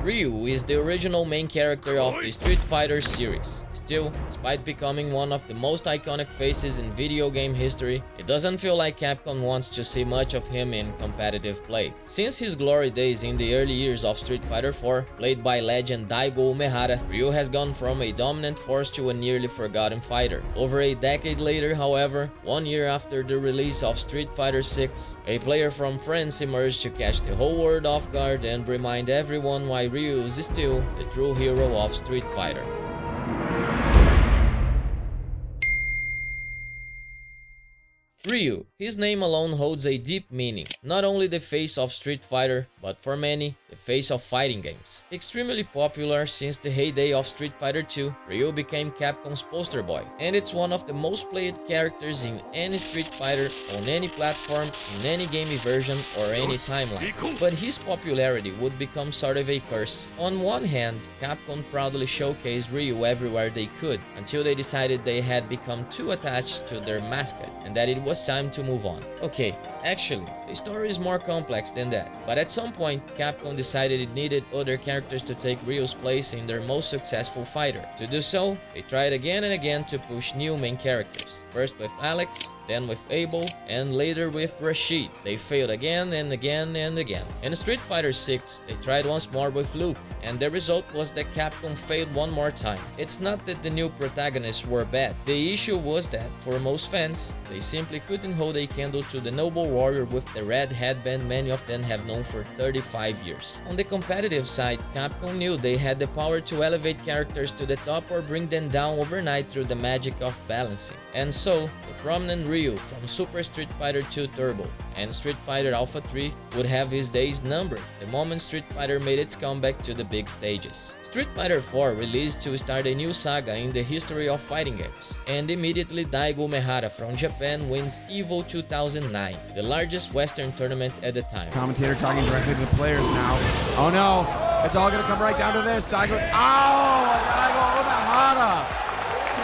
Ryu is the original main character of the Street Fighter series. Still, despite becoming one of the most iconic faces in video game history, it doesn't feel like Capcom wants to see much of him in competitive play. Since his glory days in the early years of Street Fighter IV, played by legend Daigo Umehara, Ryu has gone from a dominant force to a nearly forgotten fighter. Over a decade later, however, 1 year after the release of Street Fighter VI, a player from France emerged to catch the whole world off guard and remind everyone why Ryu is still the true hero of Street Fighter. Ryu. His name alone holds a deep meaning, not only the face of Street Fighter, but for many, the face of fighting games. Extremely popular since the heyday of Street Fighter II, Ryu became Capcom's poster boy, and it's one of the most played characters in any Street Fighter, on any platform, in any game version, or any timeline. But his popularity would become sort of a curse. On one hand, Capcom proudly showcased Ryu everywhere they could, until they decided they had become too attached to their mascot, and that it was time to move on. Okay, actually, the story is more complex than that, but at some point, Capcom decided it needed other characters to take Ryu's place in their most successful fighter. To do so, they tried again and again to push new main characters, first with Alex, then with Abel, and later with Rashid. They failed again and again and again. In Street Fighter VI, they tried once more with Luke, and the result was that Capcom failed one more time. It's not that the new protagonists were bad. The issue was that, for most fans, they simply couldn't hold a candle to the noble warrior with the red headband many of them have known for 35 years. On the competitive side, Capcom knew they had the power to elevate characters to the top or bring them down overnight through the magic of balancing. And so, the prominent Ryu from Super Street Fighter II Turbo and Street Fighter Alpha 3 would have his days numbered the moment Street Fighter made its comeback to the big stages. Street Fighter IV released to start a new saga in the history of fighting games, and immediately Daigo Umehara from Japan wins EVO 2009, the largest Western tournament at the time. Commentator talking directly to the players now. Oh no, it's all gonna come right down to this. Daigo Umehara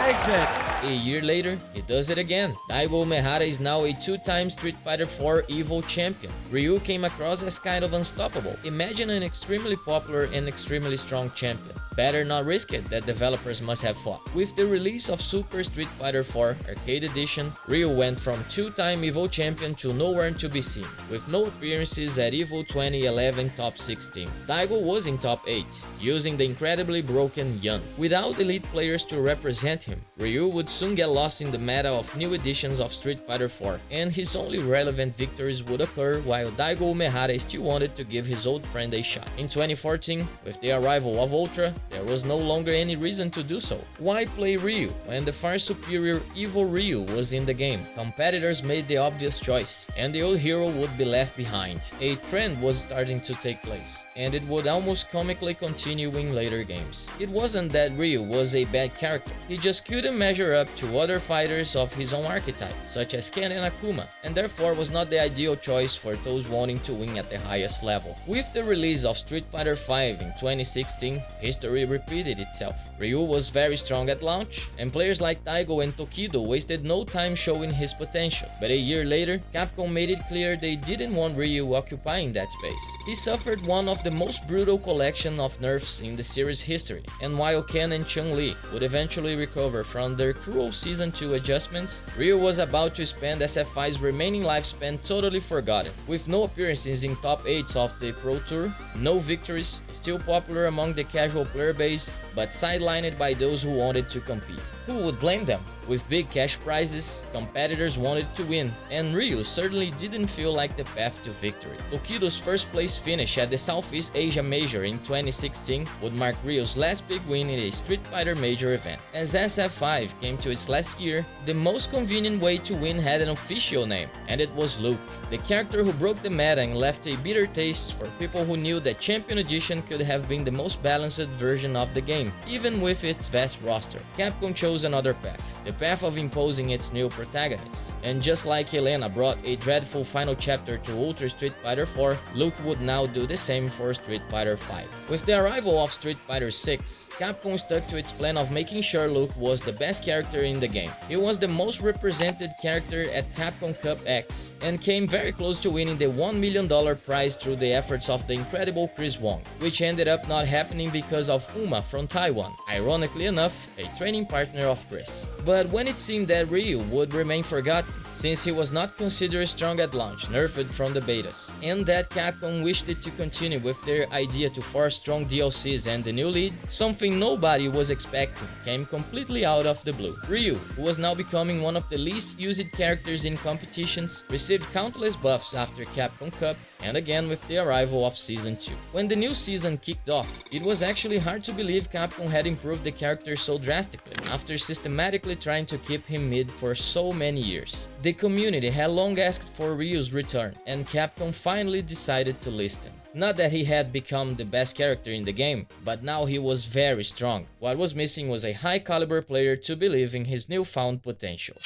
takes it. A year later, he does it again. Daigo Umehara is now a two-time Street Fighter IV EVO champion. Ryu came across as kind of unstoppable. Imagine an extremely popular and extremely strong champion. Better not risk it, that developers must have thought. With the release of Super Street Fighter IV Arcade Edition, Ryu went from two-time EVO champion to nowhere to be seen, with no appearances at EVO 2011 Top 16. Daigo was in Top 8, using the incredibly broken Yun. Without elite players to represent him, Ryu would soon get lost in the meta of new editions of Street Fighter IV, and his only relevant victories would occur while Daigo Umehara still wanted to give his old friend a shot. In 2014, with the arrival of Ultra, there was no longer any reason to do so. Why play Ryu when the far superior EVO Ryu was in the game? Competitors made the obvious choice, and the old hero would be left behind. A trend was starting to take place, and it would almost comically continue in later games. It wasn't that Ryu was a bad character, he just couldn't measure up to other fighters of his own archetype, such as Ken and Akuma, and therefore was not the ideal choice for those wanting to win at the highest level. With the release of Street Fighter V in 2016, history repeated itself. Ryu was very strong at launch, and players like Daigo and Touitou wasted no time showing his potential. But a year later, Capcom made it clear they didn't want Ryu occupying that space. He suffered one of the most brutal collection of nerfs in the series history, and while Ken and Chun-Li would eventually recover from their cruel Season 2 adjustments, Ryu was about to spend SFI's remaining lifespan totally forgotten. With no appearances in top 8s of the Pro Tour, no victories, still popular among the casual player base, but sidelined by those who wanted to compete. Who would blame them? With big cash prizes, competitors wanted to win, and Ryu certainly didn't feel like the path to victory. Toukidou's first place finish at the Southeast Asia Major in 2016 would mark Ryu's last big win in a Street Fighter major event. As SF5 came to its last year, the most convenient way to win had an official name, and it was Luke, the character who broke the meta and left a bitter taste for people who knew that Champion Edition could have been the most balanced version of the game, even with its vast roster. Capcom chose chose another path, the path of imposing its new protagonist. And just like Helena brought a dreadful final chapter to Ultra Street Fighter 4, Luke would now do the same for Street Fighter 5. With the arrival of Street Fighter 6, Capcom stuck to its plan of making sure Luke was the best character in the game. He was the most represented character at Capcom Cup X, and came very close to winning the $1 million prize through the efforts of the incredible Chris Wong, which ended up not happening because of Uma from Taiwan, ironically enough, a training partner of Chris. But when it seemed that Ryu would remain forgotten, since he was not considered strong at launch, nerfed from the betas, and that Capcom wished it to continue with their idea to force strong DLCs and the new lead, something nobody was expecting came completely out of the blue. Ryu, who was now becoming one of the least used characters in competitions, received countless buffs after Capcom Cup, and again with the arrival of Season 2. When the new season kicked off, it was actually hard to believe Capcom had improved the character so drastically, after systematically trying to keep him mid for so many years. The community had long asked for Ryu's return, and Capcom finally decided to list him. Not that he had become the best character in the game, but now he was very strong. What was missing was a high-caliber player to believe in his newfound potential.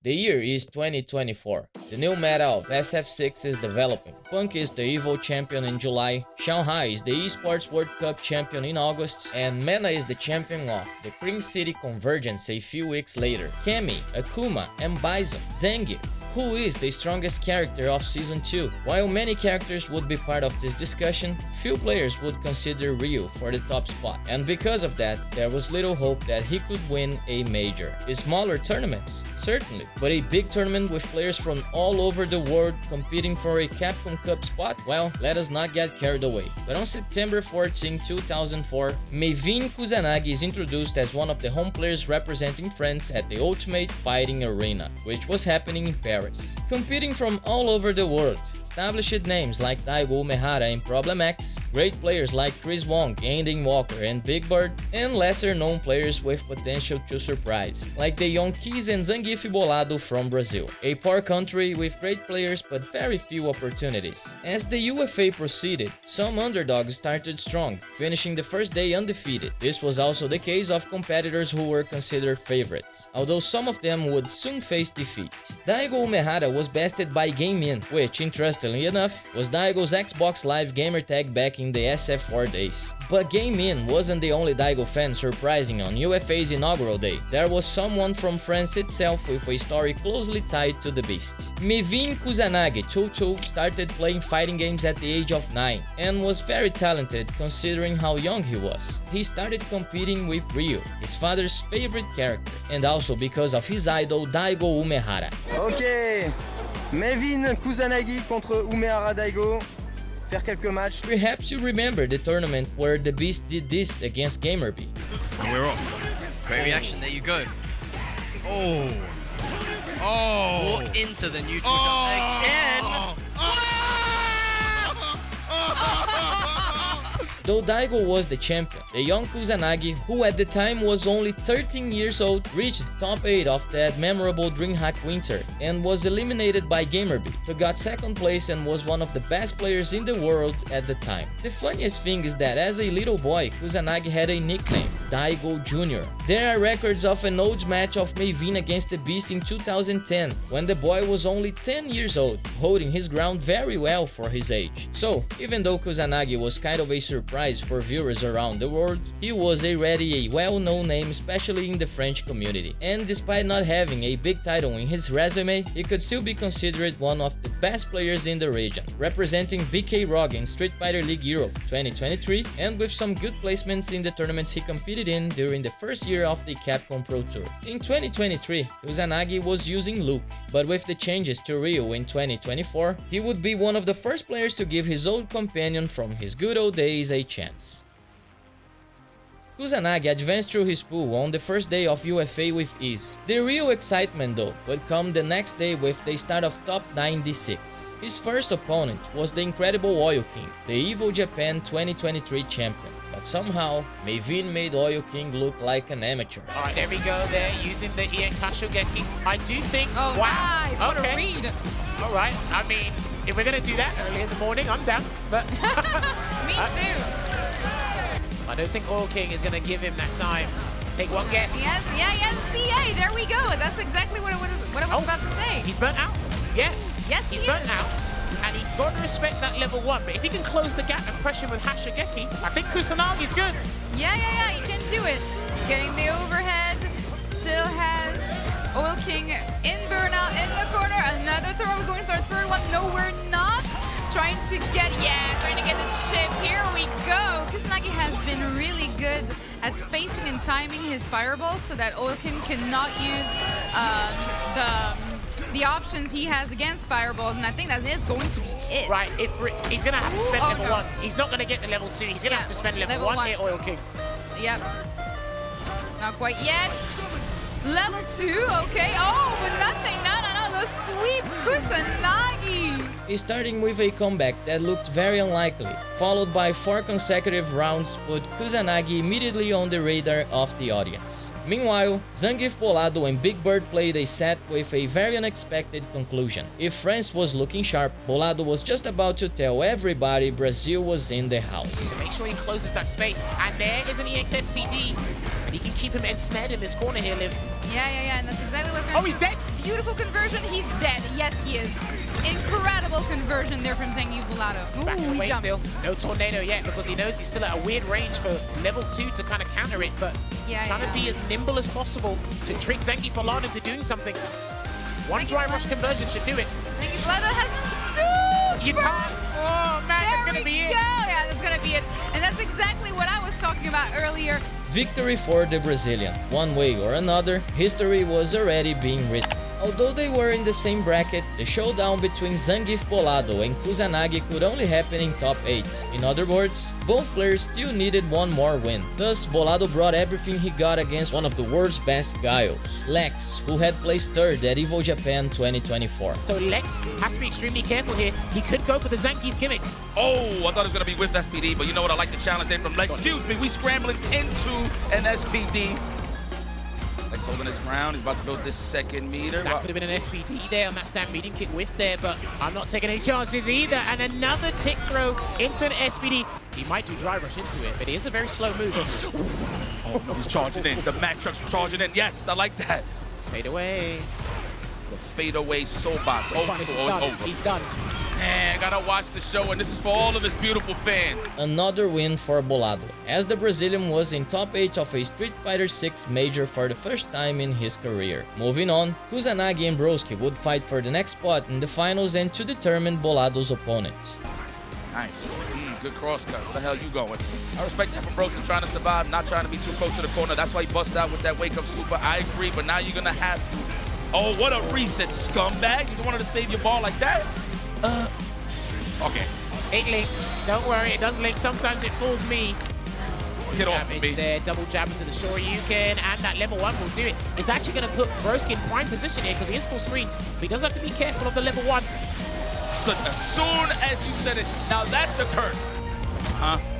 The year is 2024. The new meta of SF6 is developing. Punk is the EVO champion in July, Xiaohai is the esports World Cup champion in August, and Mena is the champion of the Cream City Convergence a few weeks later. Kemi, Akuma, and Bison, Zangief. Who is the strongest character of Season 2? While many characters would be part of this discussion, few players would consider Ryu for the top spot, and because of that, there was little hope that he could win a major. Smaller tournaments? Certainly, but a big tournament with players from all over the world competing for a Capcom Cup spot? Well, let us not get carried away. But on September 14, 2004, Maivine Kusanagi is introduced as one of the home players representing France at the Ultimate Fighting Arena, which was happening in Paris. Competing from all over the world, established names like Daigo Umehara in Problem X, great players like Chris Wong, Aiden Walker, and Big Bird, and lesser known players with potential to surprise, like the Yonkis and Zangief Bolado from Brazil, a poor country with great players but very few opportunities. As the UFA proceeded, some underdogs started strong, finishing the first day undefeated. This was also the case of competitors who were considered favorites, although some of them would soon face defeat. Daigo Umehara was bested by Game In, which, interestingly enough, was Daigo's Xbox Live gamertag back in the SF4 days. But Game In wasn't the only Daigo fan surprising on UFA's inaugural day. There was someone from France itself with a story closely tied to the beast. Maivine Kusanagi, Touitou, started playing fighting games at the age of 9 and was very talented considering how young he was. He started competing with Ryu, his father's favorite character, and also because of his idol Daigo Umehara. Ok, Maivine Kusanagi contre Umehara Daigo. Faire quelques matchs. Perhaps you remember the tournament where the Beast did this against Gamerby. And we're off. Great reaction, there you go. Oh. Oh. Walk into the neutral jump again. Though Daigo was the champion, the young Kusanagi, who at the time was only 13 years old, reached top 8 of that memorable DreamHack winter and was eliminated by Gamerby, who got second place and was one of the best players in the world at the time. The funniest thing is that as a little boy, Kusanagi had a nickname, Daigo Jr. There are records of an old match of Maivine against the Beast in 2010, when the boy was only 10 years old, holding his ground very well for his age. So, even though Kusanagi was kind of a surprise for viewers around the world, he was already a well-known name, especially in the French community. And despite not having a big title in his resume, he could still be considered one of the best players in the region, representing BK Rog in Street Fighter League Europe 2023, and with some good placements in the tournaments he competed in during the first year of the Capcom Pro Tour. In 2023, Kusanagi was using Luke, but with the changes to Ryu in 2024, he would be one of the first players to give his old companion from his good old days a chance. Kusanagi advanced through his pool on the first day of UFA with ease. The real excitement though would come the next day with the start of Top 96. His first opponent was the incredible Oil King, the EVO Japan 2023 champion. But somehow, Maivine made Oil King look like an amateur. Alright, there we go there, using the EX Hashogeki. I do think, oh, wow, nice, what a read. Alright, I mean, if we're gonna do that early in the morning, I'm down, but... Me too. I don't think Oil King is gonna give him that time. Take one guess. Yes, yeah, CA. There we go. That's exactly what I was about to say. He's burnt out. Yeah. Yes, He's he burnt is. out. And he's got to respect that level 1. But if he can close the gap and pressure with Hashigeki, I think Kusanagi's good. Yeah, he can do it. Getting the overhead. Still has Oil King in burnout in the corner. Another throw. We're going for a third one. No, we're not. Trying to get the chip. Here we go. Kusanagi has been really good at spacing and timing his fireballs so that Oil King cannot use the options he has against fireballs, and I think that is going to be it. Right, he's going to have to spend Oh, level no. 1. He's not going to get to level 2. He's going to have to spend level 1 here, Oil King. Yep. Not quite yet. Level 2, okay. Oh, but nothing. No. The sweep Kusanagi. Starting with a comeback that looked very unlikely, followed by 4 consecutive rounds put Kusanagi immediately on the radar of the audience. Meanwhile, Zangief Bolado and Big Bird played a set with a very unexpected conclusion. If France was looking sharp, Bolado was just about to tell everybody Brazil was in the house. Make sure he closes that space. And there is an EXSPD. He can keep him ensnared in this corner here, Liv. Yeah, and that's exactly what's going to he's dead. Beautiful conversion. He's dead. Yes, he is. Incredible conversion there from Zangief Bolado. Back Ooh, he away jumped. still. No tornado yet because he knows he's still at a weird range for level 2 to kind of counter it, but trying to be as nimble as possible to trick Zangief Bolado into doing something. One dry rush conversion should do it. Zangief Bolado has been super. You can't. Oh man, that's going to be it. Yeah, that's going to be it. And that's exactly what I was talking about earlier. Victory for the Brazilian. One way or another, history was already being written. Although they were in the same bracket, the showdown between Zangief Bolado and Kusanagi could only happen in top 8. In other words, both players still needed one more win. Thus, Bolado brought everything he got against one of the world's best guiles, Lex, who had placed 3rd at EVO Japan 2024. So Lex has to be extremely careful here. He could go for the Zangief gimmick. Oh, I thought it was going to be with SPD, but you know what? I like the challenge there from Lex. Excuse me, we scrambling into an SPD. Lex holding his ground. He's about to build this second meter. That could have been an SPD there on that stand meeting kick whiff there, but I'm not taking any chances either. And another tick throw into an SPD. He might do dry rush into it, but it is a very slow move. Oh, no, he's charging in. The Mack truck's charging in. Yes, I like that. Fade away. The fadeaway Soulbots. Oh, He's done. Man, gotta watch the show, and this is for all of his beautiful fans. Another win for Bolado, as the Brazilian was in top 8 of a Street Fighter 6 major for the first time in his career. Moving on, Kusanagi and Broski would fight for the next spot in the finals and to determine Bolado's opponent. Nice. Good cross cut. Where the hell you going? I respect that from Broski, trying to survive, not trying to be too close to the corner. That's why he busted out with that wake-up super. I agree, but now you're gonna have to. Oh, what a reset, scumbag. You wanted to save your ball like that? Okay. It links. Don't worry, it does link. Sometimes it fools me. Get off of me. There, double jab into the Shoryuken, and that level 1 will do it. It's actually going to put Broski in prime position here because he is full screen. But he does have to be careful of the level 1. So, as soon as you said it, now that's the curse.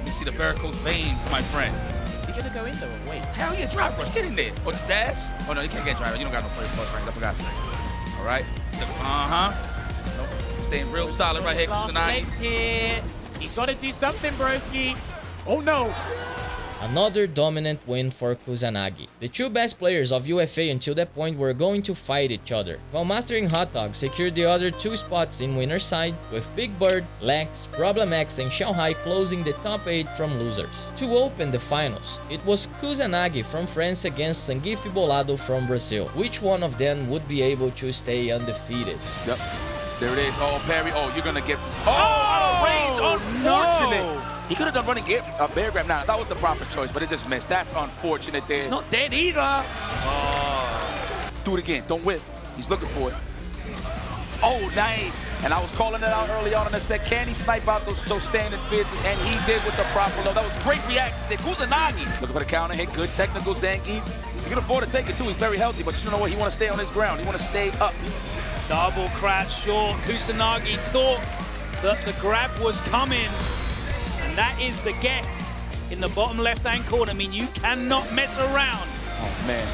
You see the varicose veins, my friend. He's going to go in though, wait. Hell yeah, drive rush, get in there. Or just dash. Oh no, you can't get drive rush. You don't got no play close range, I forgot. All right. Nope. Staying real solid right here, Last Kusanagi. legs here. He's got to do something, Broski. Oh no. Another dominant win for Kusanagi. The two best players of UFA until that point were going to fight each other, while Mastering Hot Dog secured the other 2 spots in winner's side, with Big Bird, Lex, Problem X and Xiaohai closing the top 8 from losers. To open the finals, it was Kusanagi from France against Zangief Bolado from Brazil. Which one of them would be able to stay undefeated? Yep. There it is. Oh, parry. Oh, you're going to get... Oh, out of range. Unfortunate. No. He could have done running bear grab. Now, that was the proper choice, but it just missed. That's unfortunate there. It's not dead either. Oh. Do it again. Don't whip. He's looking for it. Oh, nice. And I was calling it out early on in the set. Can he snipe out those standing fences? And he did with the proper low. That was great reaction there. Kusanagi. Looking for the counter hit. Good technical Zangief. He can afford to take it, too. He's very healthy, but you know what? He want to stay on his ground. He want to stay up. Double crash short. Kusanagi thought that the grab was coming. And that is the guess in the bottom left-hand corner. I mean, you cannot mess around. Oh, man.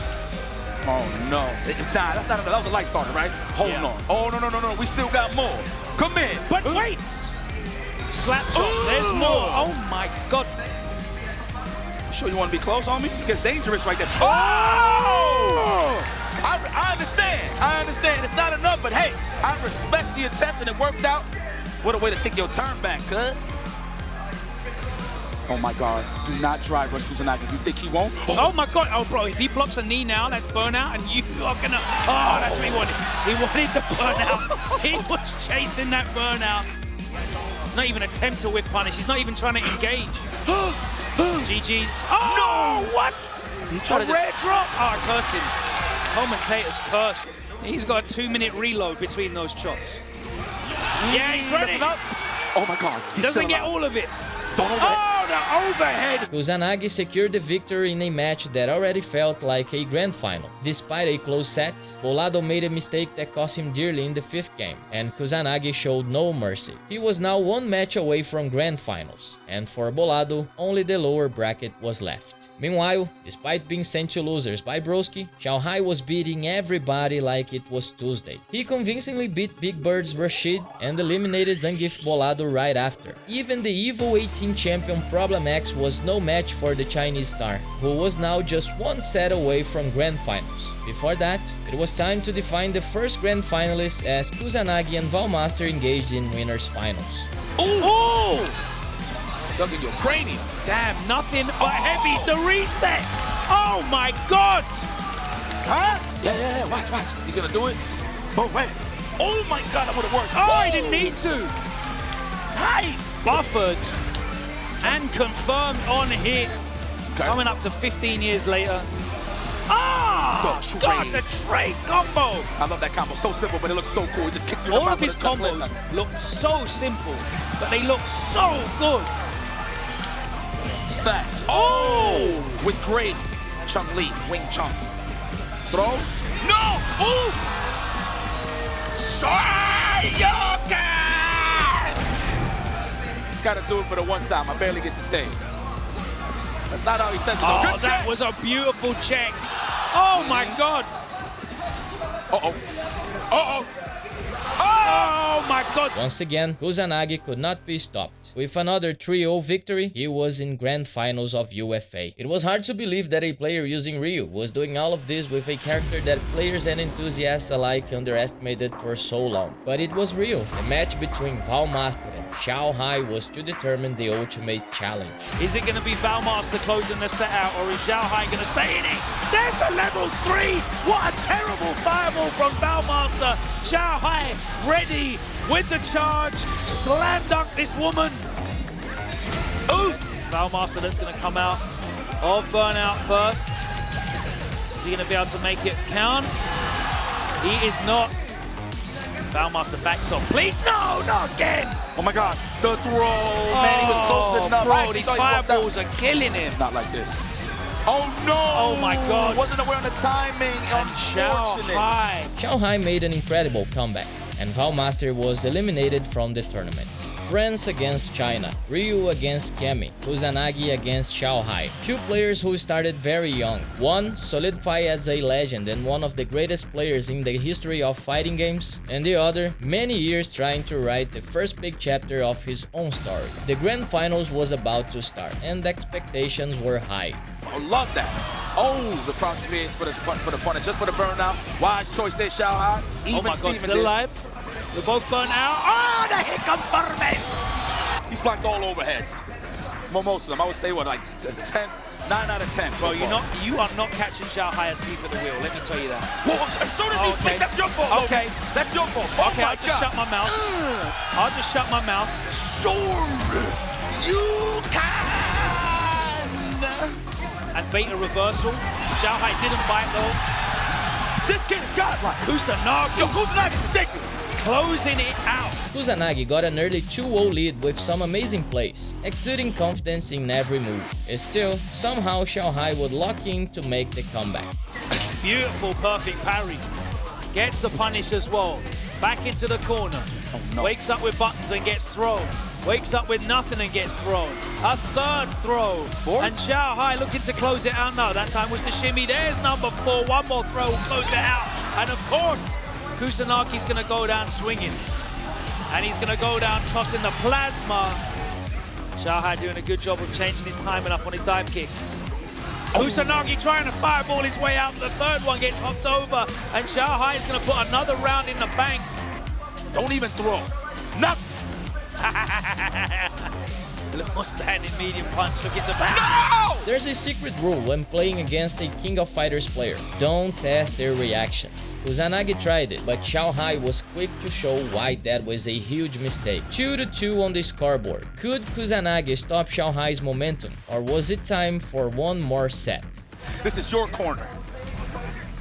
Oh, no. Nah, that's not, that was a light starter, right? Hold on. Oh, no. We still got more. Come in. But wait. Slap shot. There's more. Oh, my God. sure you want to be close, homie? It gets dangerous right there. Oh! I understand. It's not enough, but hey, I respect the attempt and it worked out. What a way to take your turn back, cuz. Oh my God, do not drive rush Kusanagi. You think he won't? Oh my God, oh bro, if he blocks a knee now, that's burnout, and you are gonna, oh, that's what he wanted. He wanted the burnout. He was chasing that burnout. Not even attempt to whip punish, he's not even trying to engage. GG's. Oh, no! What? A rare drop? Oh, I cursed him. Commentator's cursed. He's got a 2-minute reload between those chops. Yeah, he's ready. Oh my God. He doesn't get all of it. Oh, the overhead! Kusanagi secured the victory in a match that already felt like a grand final. Despite a close set, Bolado made a mistake that cost him dearly in the 5th game, and Kusanagi showed no mercy. He was now 1 match away from grand finals, and for Bolado, only the lower bracket was left. Meanwhile, despite being sent to losers by Broski, Xiaohai was beating everybody like it was Tuesday. He convincingly beat Big Bird's Rashid and eliminated Zangief Bolado right after. Even the evil 18 champion Problem X was no match for the Chinese star, who was now just 1 set away from grand finals. Before that, it was time to define the first grand finalists as Kusanagi and Valmaster engaged in winners finals. Oh! Dug in your cranium. Damn, nothing but heavies to reset. Oh my God! Huh? Yeah. Watch. He's gonna do it. Both ways. Oh my God, that would have worked. Oh, he didn't need to. Nice. Buffered and confirmed on hit. Okay. Coming up to 15 years later. Ah! The God, trade. the trade combo. I love that combo. So simple, but it looks so cool. He just kicks you in the All mouth of his with a chocolate. combos look so simple, but they look so good. Facts. Oh! With grace. Chung Lee, Wing Chun. Throw. No! Ooh! Shoryuken! Gotta do it for the one time. I barely get to say it. That's not how he says it. Oh, Good that check. was a beautiful check. Oh my God. Uh-oh. Oh my God. Once again, Kusanagi could not be stopped. With another 3-0 victory, he was in grand finals of UFA. It was hard to believe that a player using Ryu was doing all of this with a character that players and enthusiasts alike underestimated for so long. But it was real. The match between Valmaster and Xiaohai was to determine the ultimate challenge. Is it going to be Valmaster closing the set out, or is Xiaohai going to stay in it? There's the level 3! What a terrible fireball from Valmaster! Xiaohai ready with the charge, slam dunk this woman. Ooh! It's Valmaster that's going to come out of Burnout first. Is he going to be able to make it count? He is not. Valmaster backs off. Please, no, not again! Oh my God, the throw. Man, he was close enough. Bro, these fireballs are killing him. Not like this. Oh no! Oh my God. Wasn't aware of the timing. Unfortunate. Xiaohai. Xiaohai made an incredible comeback, and Valmaster was eliminated from the tournament. France against China, Ryu against Kemi, Kusanagi against Xiaohai. 2 players who started very young. One solidified as a legend and one of the greatest players in the history of fighting games, and the other many years trying to write the first big chapter of his own story. The grand finals was about to start, and the expectations were high. I love that. Oh, the crouch creates for the punish, just for the burnout. Wise choice there, Xiaohai. Oh my God, still alive. They're both burnt out. Oh, the hit confirms. He's blocked all overheads. Well, most of them. I would say, what, like 10, 9 out of 10. Bro, you are not catching Xiaohai asleep at the wheel. Let me tell you that. Whoa, as soon as he that's your fault. Okay, that's your fault. Oh okay, I'll just shut my mouth. I'll just shut my mouth. Sure, you can. And bait a reversal. Xiaohai didn't bite though. This kid's godlike. Kusanagi. Yo, Kusanagi's ridiculous. Closing it out. Kusanagi got an early 2-0 lead with some amazing plays, exuding confidence in every move. Still, somehow Xiaohai would lock in to make the comeback. Beautiful, perfect parry. Gets the punish as well. Back into the corner. Oh, no. Wakes up with buttons and gets thrown. Wakes up with nothing and gets thrown. A third throw. 4? And Xiaohai looking to close it out. No, that time was the shimmy. There's number 4. One more throw, close it out. And of course, Kusanagi's going to go down swinging. And he's going to go down tossing the plasma. Xiaohai doing a good job of changing his timing up on his dive kicks. Kusanagi trying to fireball his way out, but the third one gets hopped over, and Xiaohai is going to put another round in the bank. Don't even throw. Nothing. Little standing medium punch, look, it's a back. No! There's a secret rule when playing against a King of Fighters player. Don't test their reactions. Kusanagi tried it, but Xiaohai was quick to show why that was a huge mistake. 2-2 on the scoreboard. Could Kusanagi stop Xiaohai's momentum, or was it time for one more set? This is your corner.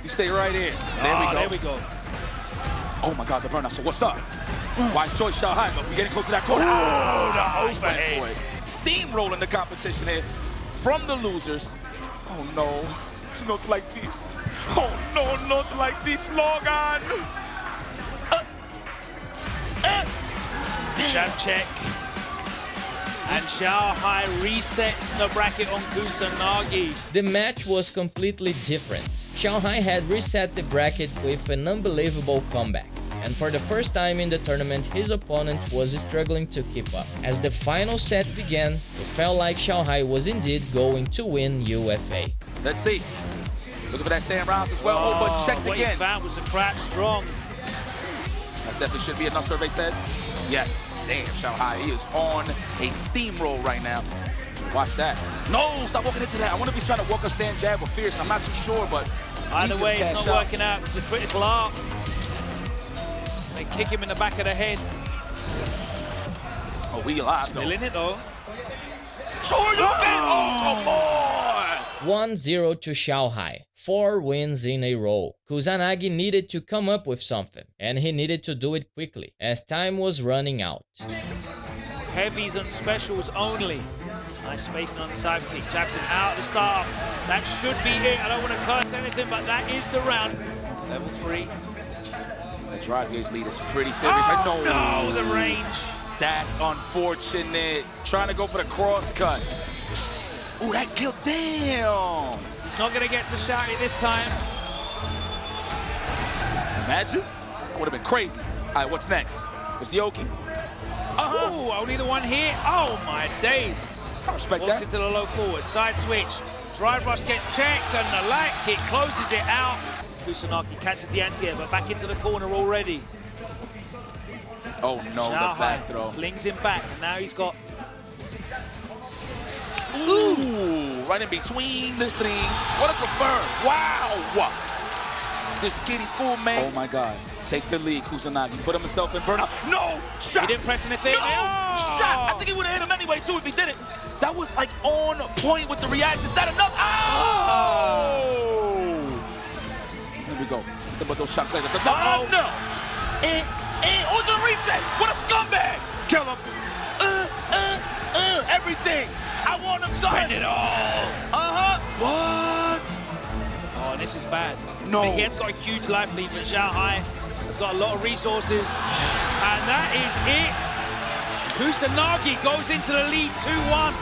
You stay right here. There we go. Oh my God, the burnout. So what's up? Wise choice, Xiaohai, but we're getting close to that corner. Oh, the overhead. Steamrolling the competition here from the losers. Oh no, it's not like this. Oh no, not like this, Logan. Jab check. And Xiaohai resets the bracket on Kusanagi. The match was completely different. Xiaohai had reset the bracket with an unbelievable comeback. And for the first time in the tournament, his opponent was struggling to keep up. As the final set began, it felt like Xiaohai was indeed going to win UFA. Let's see. Looking for that stand rounds as well. Oh, but checked what again. He found was a crash strong. That definitely should be enough, survey says. Yes. Damn, Xiaohai, he is on a steamroll right now. Watch that. No, stop walking into that. I wonder if he's trying to walk a stand jab or fierce. I'm not too sure, but either way, it's not working out. It's a critical arc. They kick him in the back of the head. Oh, we alive, though. Still in it, though. Sure you can! Oh, come on! 1-0 to Xiaohai. 4 wins in a row. Kusanagi needed to come up with something, and he needed to do it quickly, as time was running out. Heavies and specials only. Nice spacing on the dive kick. Taps him out at the start. That should be it. I don't want to curse anything, but that is the round. Level 3. The drive gauge lead is pretty serious. Oh, I know. No, the range. That's unfortunate. Trying to go for the cross cut. Ooh, that killed. Damn. He's not going to get to Xiaohai this time. Imagine. That would have been crazy. All right, what's next? It's the Oki. Oh, only the one here. Oh, my days. I respect Walks that. into the low forward. Side switch. Drive rush gets checked, and the light kick closes it out. Kusanagi catches the anti-air, but back into the corner already. Oh, no, Xiaohai the back throw. flings him back. Now he's got... Ooh, right in between the strings. What a confirm. Wow. This kiddy's cool, man. Oh, my God. Take the lead, Kusanagi. Put himself in burnout. No! Shot! He didn't press anything. No! Oh! Shot! I think he would have hit him anyway, too, if he did it. That was, like, on point with the reactions. Not enough. Oh! Here we go. Think about those shots later. Oh, no! And on the reset. What a scumbag! Kill him. Everything. I want him done. Spend it all. What? Oh, this is bad. No. I mean, he has got a huge life lead, but Xiaohai has got a lot of resources. And that is it. Kusanagi goes into the lead 2-1.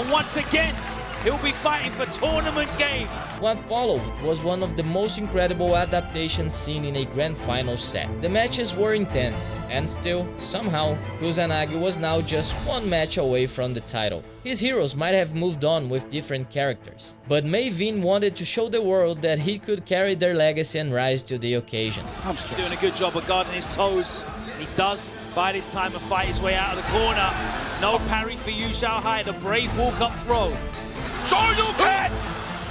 And once again, he'll be fighting for tournament game. What followed was one of the most incredible adaptations seen in a grand final set. The matches were intense, and still, somehow, Kusanagi was now just one match away from the title. His heroes might have moved on with different characters, but Maivine wanted to show the world that he could carry their legacy and rise to the occasion. I'm Doing a good job of guarding his toes. He does, by this time, fight his way out of the corner. No parry for you, Xiaohai. The brave walk-up throw. Sure you can!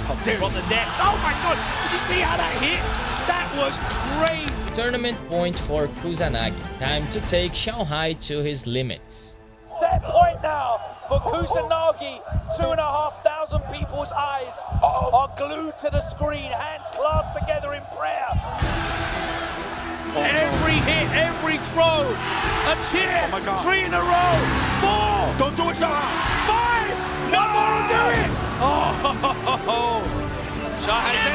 From the depths. Oh my God! Did you see how that hit? That was crazy. Tournament point for Kusanagi. Time to take Xiaohai to his limits. Set point now for Kusanagi. 2,500 people's eyes are glued to the screen, hands clasped together in prayer. Every hit, every throw, a cheer. Oh my God. 3 in a row. 4. Don't do it, Xiaohai! 5. No more will do it. Oh, Xiaohai said,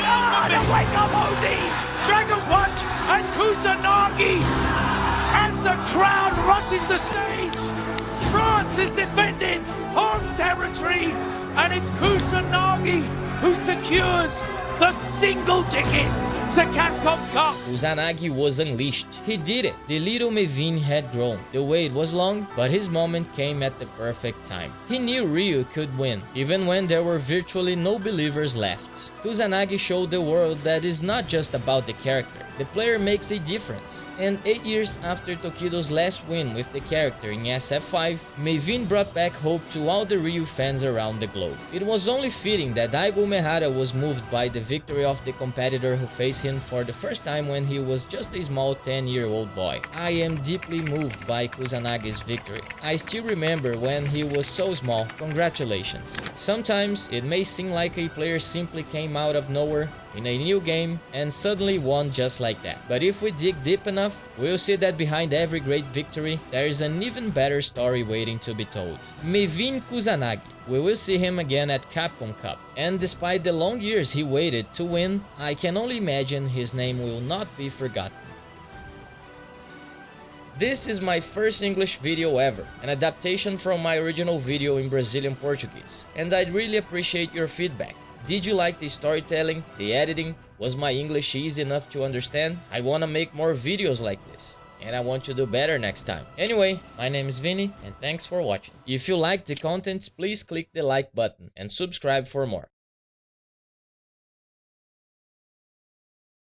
the wake up OD. Dragon Punch and Kusanagi as the crowd rushes the stage. France is defending home territory, and it's Kusanagi who secures the single ticket to Capcom Cup. Kusanagi was unleashed. He did it. The little Maivine had grown. The wait was long, but his moment came at the perfect time. He knew Ryu could win, even when there were virtually no believers left. Kusanagi showed the world that it's not just about the character. The player makes a difference. And 8 years after Tokido's last win with the character in SF5, Maivine brought back hope to all the Ryu fans around the globe. It was only fitting that Daigo Umehara was moved by the victory of the competitor who faced him for the first time when he was just a small 10-year-old boy. I am deeply moved by Kusanagi's victory. I still remember when he was so small. Congratulations. Sometimes it may seem like a player simply came out of nowhere in a new game and suddenly won just like that. But if we dig deep enough, we'll see that behind every great victory, there is an even better story waiting to be told. Maivine Kusanagi. We will see him again at Capcom Cup. And despite the long years he waited to win, I can only imagine his name will not be forgotten. This is my first English video ever, an adaptation from my original video in Brazilian Portuguese, and I'd really appreciate your feedback. Did you like the storytelling, the editing? Was my English easy enough to understand? I wanna make more videos like this, and I want to do better next time. Anyway, my name is Vini, and thanks for watching. If you liked the content, please click the like button and subscribe for more.